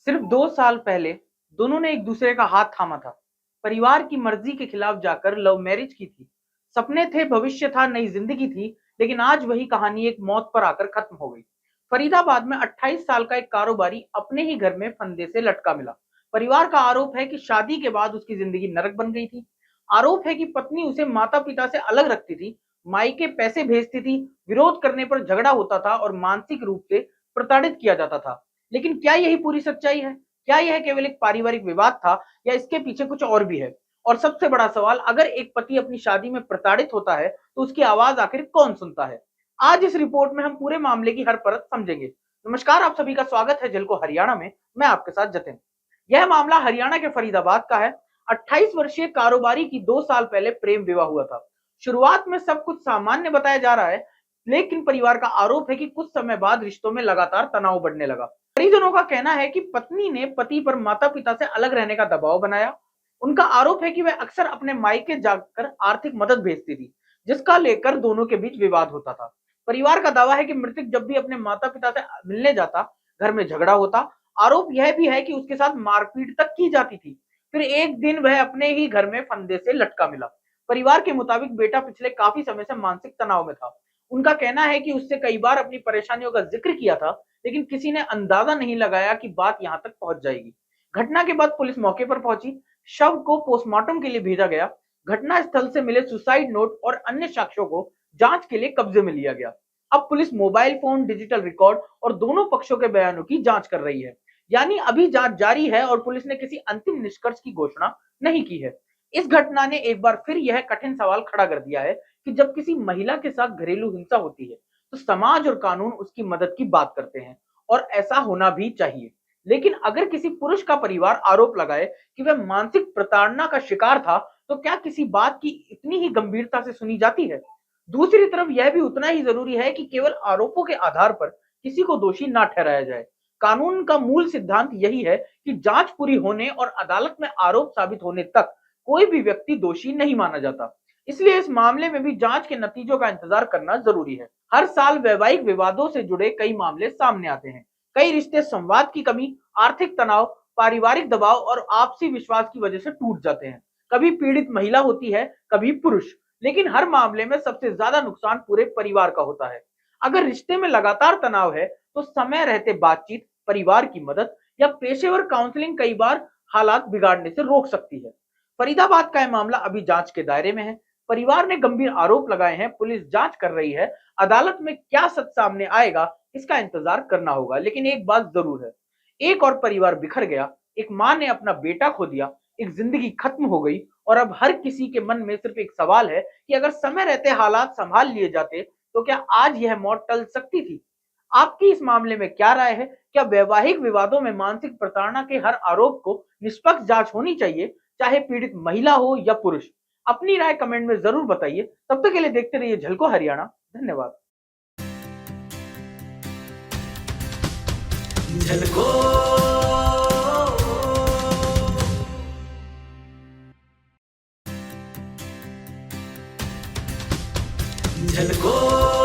सिर्फ 2 साल पहले दोनों ने एक दूसरे का हाथ थामा था। परिवार की मर्जी के खिलाफ जाकर लव मैरिज की थी। सपने थे, भविष्य था, नई जिंदगी थी, लेकिन आज वही कहानी एक मौत पर आकर खत्म हो गई। फरीदाबाद में 28 साल का एक कारोबारी अपने ही घर में फंदे से लटका मिला। परिवार का आरोप है कि शादी के बाद उसकी जिंदगी नरक बन गई थी। आरोप है कि पत्नी उसे माता-पिता से अलग रखती थी, मायके पैसे भेजती थी, विरोध करने पर झगड़ा होता था और मानसिक रूप से प्रताड़ित किया जाता था। लेकिन क्या यही पूरी सच्चाई है? क्या यह केवल एक पारिवारिक विवाद था या इसके पीछे कुछ और भी है? और सबसे बड़ा सवाल, अगर एक पति अपनी शादी में प्रताड़ित होता है, तो उसकी आवाज आखिर कौन सुनता है? आज इस रिपोर्ट में हम पूरे मामले की हर परत समझेंगे। नमस्कार, आप सभी का स्वागत है झलको हरियाणा में। मैं आपके साथ जतिन। यह मामला हरियाणा के फरीदाबाद का है। 28 वर्षीय कारोबारी की 2 साल पहले प्रेम विवाह हुआ था। शुरुआत में सब कुछ सामान्य बताया जा रहा है, लेकिन परिवार का आरोप है कि कुछ समय बाद रिश्तों में लगातार तनाव बढ़ने लगा। परिजनों का कहना है कि पत्नी ने पति पर माता-पिता से अलग रहने का दबाव बनाया। उनका आरोप है कि वह अक्सर अपने मायके जाकर आर्थिक मदद भेजती थी, जिसका लेकर दोनों के बीच विवाद होता था। परिवार का दावा है कि मृतक जब भी अपने माता-पिता से मिलने जाता, घर में झगड़ा होता। आरोप यह भी है कि उसके साथ मारपीट तक की जाती थी। फिर एक दिन वह अपने ही घर में फंदे से लटका मिला। परिवार के मुताबिक बेटा पिछले काफी समय से मानसिक तनाव में था। उनका कहना है कि उससे कई बार अपनी परेशानियों का जिक्र किया था, लेकिन किसी ने अंदाजा नहीं लगाया कि बात यहां तक पहुंच जाएगी। घटना के बाद पुलिस मौके पर पहुंची, शव को पोस्टमार्टम के लिए भेजा गया। घटना स्थल से मिले सुसाइड नोट और अन्य साक्ष्यों को जांच के लिए कब्जे में लिया गया। अब police mobile phone, digital record और दोनों पक्षों के बयानों की जांच कर रही है। यानी अभी जांच जारी है और पुलिस ने किसी अंतिम निष्कर्ष की घोषणा नहीं की है। इस घटना ने एक बार फिर यह कठिन सवाल खड़ा कर दिया है कि जब किसी महिला के साथ घरेलू हिंसा होती है, तो समाज और कानून उसकी मदद की बात करते हैं, और ऐसा होना भी चाहिए। लेकिन अगर किसी पुरुष का परिवार आरोप लगाए कि वह मानसिक प्रताड़ना का शिकार था, तो क्या किसी बात की इतनी ही गंभीरता से सुनी जाती है? दूसरी तरफ यह भी उतना ही जरूरी है कि केवल आरोपों के आधार पर किसी को दोषी ना ठहराया जाए। कानून का मूल सिद्धांत यही है कि जांच पूरी होने और अदालत में आरोप साबित होने तक कोई भी व्यक्ति दोषी नहीं माना जाता। इसलिए इस मामले में भी जांच के नतीजों का इंतजार करना जरूरी है। हर साल वैवाहिक विवादों से जुड़े कई मामले सामने आते हैं। कई रिश्ते संवाद की कमी, आर्थिक तनाव, पारिवारिक दबाव और आपसी विश्वास की वजह से टूट जाते हैं। कभी पीड़ित महिला होती है, कभी पुरुष, लेकिन हर मामले में सबसे ज्यादा नुकसान पूरे परिवार का होता है। अगर रिश्ते में लगातार तनाव है, तो समय रहते बातचीत, परिवार की मदद या पेशेवर काउंसलिंग कई बार हालात बिगाड़ने से रोक सकती है। फरीदाबाद का यह मामला अभी जांच के दायरे में है। परिवार ने गंभीर आरोप लगाए हैं, पुलिस जांच कर रही है। अदालत में क्या सच सामने आएगा, इसका इंतजार करना होगा। लेकिन एक बात जरूर है, एक और परिवार बिखर गया, एक मां ने अपना बेटा खो दिया, एक जिंदगी खत्म हो गई, और अब हर किसी के मन में सिर्फ एक सवाल है कि अगर समय रहते हालात संभाल लिए जाते, तो क्या आज यह मौत टल सकती थी? आपकी इस मामले में क्या राय है? क्या वैवाहिक विवादों में मानसिक प्रताड़ना के हर आरोप को निष्पक्ष जांच होनी चाहिए, चाहे पीड़ित महिला हो या पुरुष? अपनी राय कमेंट में जरूर बताइए। तब तक के लिए देखते रहिए झलको हरियाणा। धन्यवाद। झलको झलको